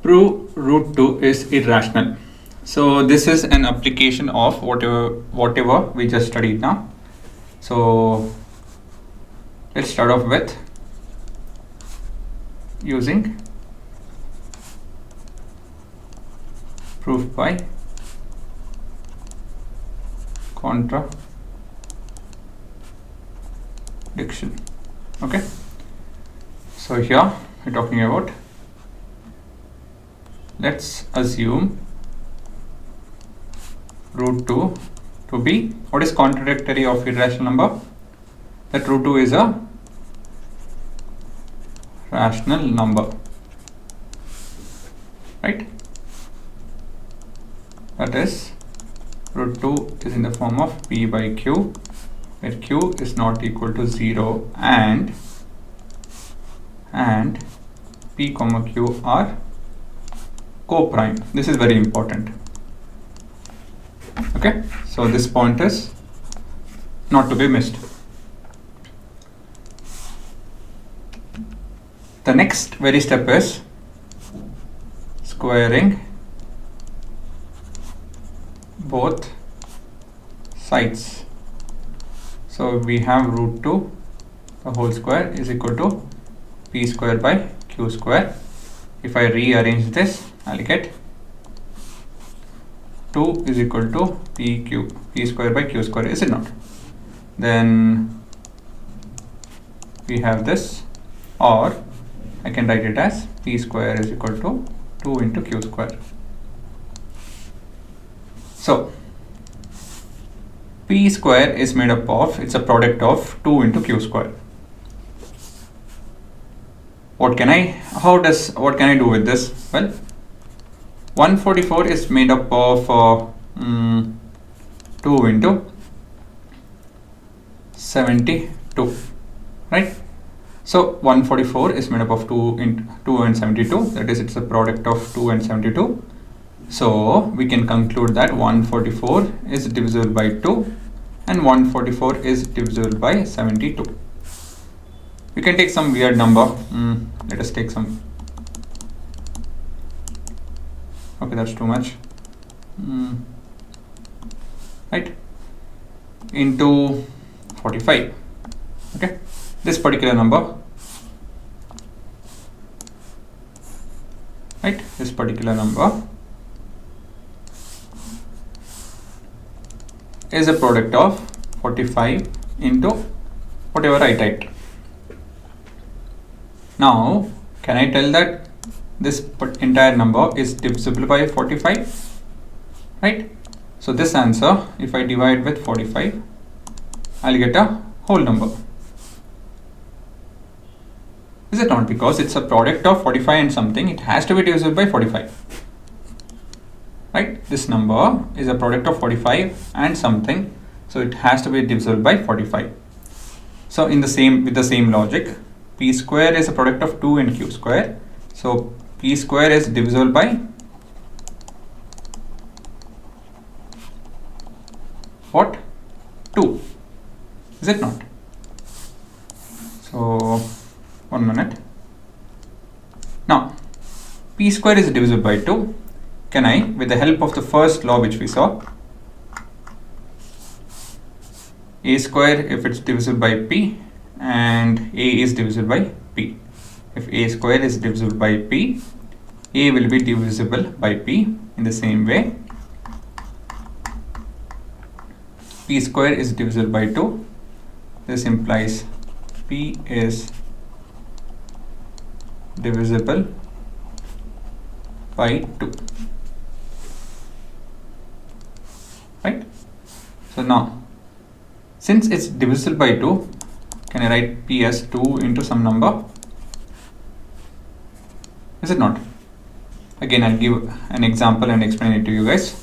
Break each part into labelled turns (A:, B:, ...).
A: Prove root 2 is irrational. So this is an application of whatever we just studied now. So let's start off with using proof by contradiction. Okay, so here we're talking about, let's assume root 2 to be, what is contradictory of irrational number? That root 2 is a rational number, right? That is, root 2 is in the form of p by q, where q is not equal to 0 and p comma q are co-prime. This is very important. Okay, so this point is not to be missed. The next very step is squaring both sides. So we have root 2 the whole square is equal to p square by q square. If I rearrange this, I'll get 2 is equal to p square by q square, is it not? Then we have this, or I can write it as p square is equal to 2 into q square. So p square is made up of, it's a product of 2 into q square. What can I do with this? Well, 144 is made up of 2 into 72, right? So 144 is made up of 2 and 72, that is, it's a product of 2 and 72. So we can conclude that 144 is divisible by 2 and 144 is divisible by 72. We can take some weird number. Let us take some. Okay, that's too much. Right? Into 45. Okay, this particular number. Right? This particular number is a product of 45 into whatever I typed. Now, can I tell that this entire number is divisible by 45? Right? So this answer, if I divide with 45, I'll get a whole number. Is it not? Because it's a product of 45 and something, it has to be divisible by 45. Right? This number is a product of 45 and something, so it has to be divisible by 45. So with the same logic, p square is a product of 2 and q square. So p square is divisible by what? 2. Is it not? So 1 minute. Now p square is divisible by 2. Can I, with the help of the first law which we saw, a square if it's divisible by p and a is divisible by p. If a square is divisible by p, a will be divisible by p. In the same way, p square is divisible by 2. This implies p is divisible by 2. Right? So now, since it's divisible by 2, can I write p as 2 into some number? Is it not? Again, I'll give an example and explain it to you guys.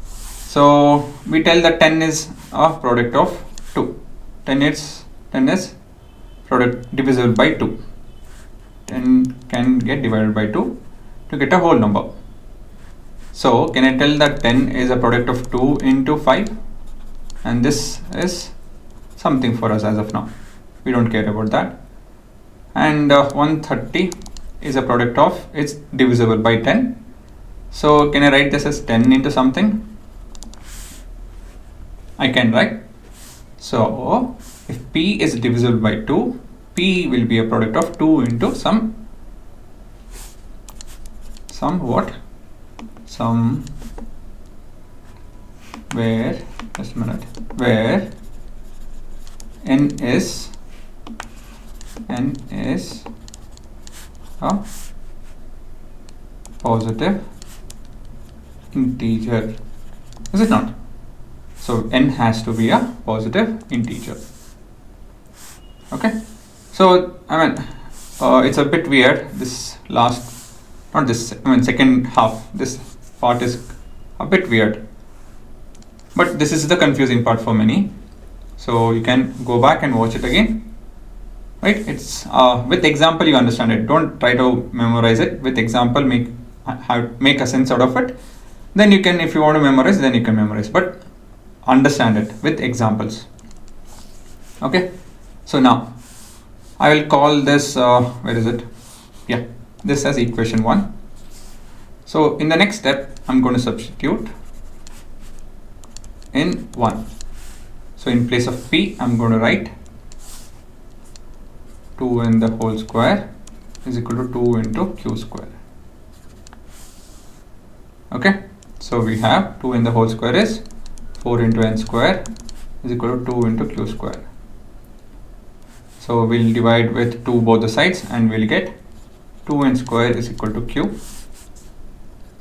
A: So we tell that 10 is a product of 2. 10 is product divisible by 2. 10 can get divided by 2 to get a whole number. So can I tell that 10 is a product of 2 into 5? And this is something for us as of now. We don't care about that. And 130 is a product of, it's divisible by 10. So can I write this as 10 into something? I can, right? So if P is divisible by 2, P will be a product of 2 into some what? Some where, just a minute, where n is a positive integer. Is it not? So n has to be a positive integer. Okay. So I mean, it's a bit weird. This last, not this, I mean second half. This part is a bit weird. But this is the confusing part for many. So you can go back and watch it again. Right? It's with example you understand it. Don't try to memorize it. With example, make a sense out of it. Then you can, if you want to memorize, then you can memorize. But understand it with examples. Okay. So now I will call this. Where is it? Yeah, this as equation 1. So in the next step, I'm going to substitute in 1. So in place of P, I'm going to write 2 in the whole square is equal to 2 into q square. Okay, so we have 2 in the whole square is 4 into n square is equal to 2 into q square. So we'll divide with 2 both the sides and we'll get 2n square is equal to q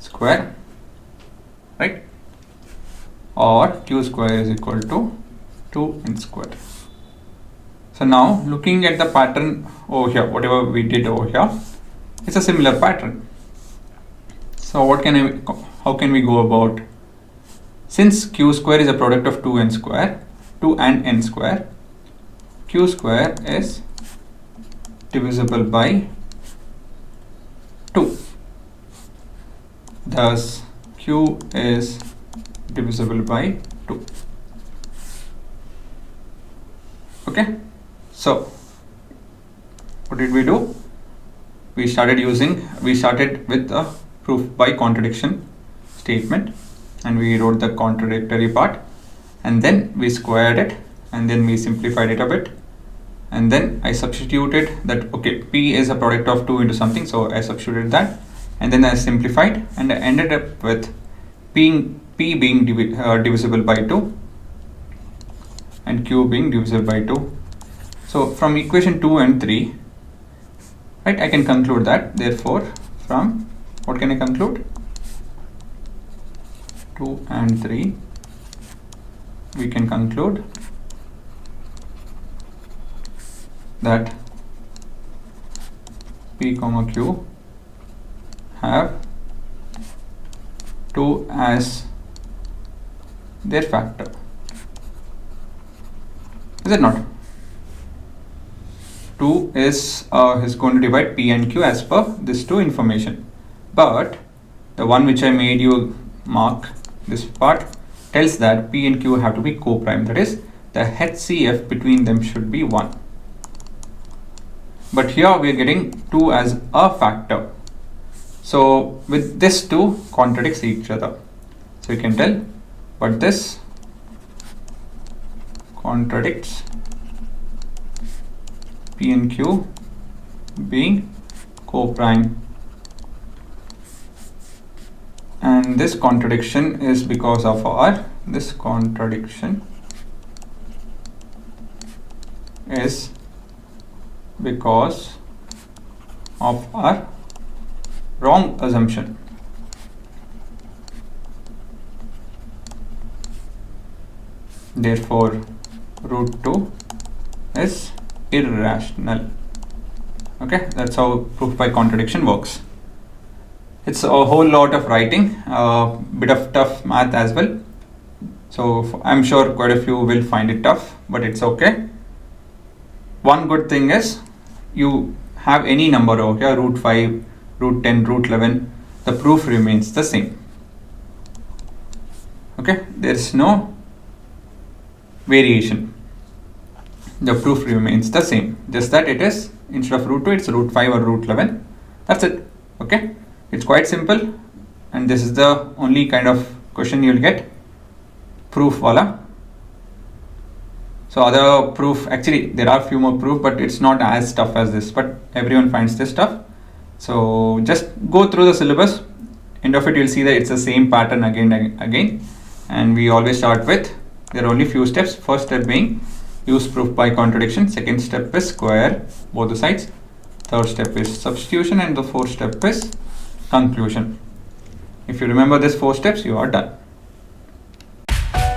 A: square, right? Or q square is equal to 2n square. So now looking at the pattern over here, whatever we did over here, it's a similar pattern. So how can we go about, since q square is a product of 2 and n square, q square is divisible by 2. Thus q is divisible by 2. Okay, so what did we do? We started with the proof by contradiction statement, and we wrote the contradictory part, and then we squared it, and then we simplified it a bit, and then I substituted that, okay, P is a product of 2 into something, so I substituted that, and then I simplified, and I ended up with P being divisible by 2 and Q being divisible by 2. So from equation 2 and 3, right, I can conclude that, therefore from what can I conclude? 2 and 3, we can conclude that P comma Q have 2 as their factor. Is it not? 2 is going to divide P and Q as per this 2 information. But the one which I made you mark, this part, tells that P and Q have to be co-prime. That is, the HCF between them should be 1. But here we are getting 2 as a factor. So with this 2 contradicts each other. So you can tell, but this contradicts P and Q being co-prime. And this contradiction is because of this contradiction is because of our wrong assumption. Therefore, root 2 is irrational. Okay, that's how proof by contradiction works. It's a whole lot of writing, a bit of tough math as well. So I'm sure quite a few will find it tough, but it's okay. One good thing is you have any number over here, root 5, root 10, root 11, the proof remains the same. Okay, there's no variation. The proof remains the same, just that it is, instead of root 2, it's root 5 or root 11. That's it. Okay, it's quite simple, and this is the only kind of question you'll get. Proof wala. So other proof, actually there are few more proof, but it's not as tough as this, but everyone finds this tough. So just go through the syllabus. End of it, you'll see that it's the same pattern again and again, and we always start with, there are only few steps. First step being use proof by contradiction. Second step is square both the sides. Third step is substitution, and the fourth step is conclusion. If you remember these 4 steps, you are done.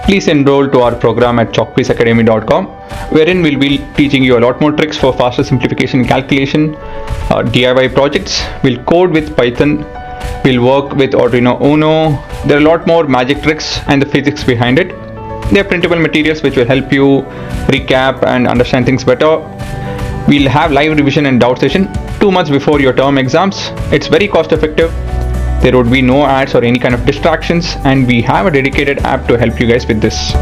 A: Please enroll to our program at chalkpieceacademy.com, wherein we'll be teaching you a lot more tricks for faster simplification calculation, DIY projects. We'll code with Python. We'll work with Arduino Uno. There are a lot more magic tricks and the physics behind it. There are printable materials which will help you recap and understand things better. We'll have live revision and doubt session 2 months before your term exams. It's very cost effective. There would be no ads or any kind of distractions, and we have a dedicated app to help you guys with this.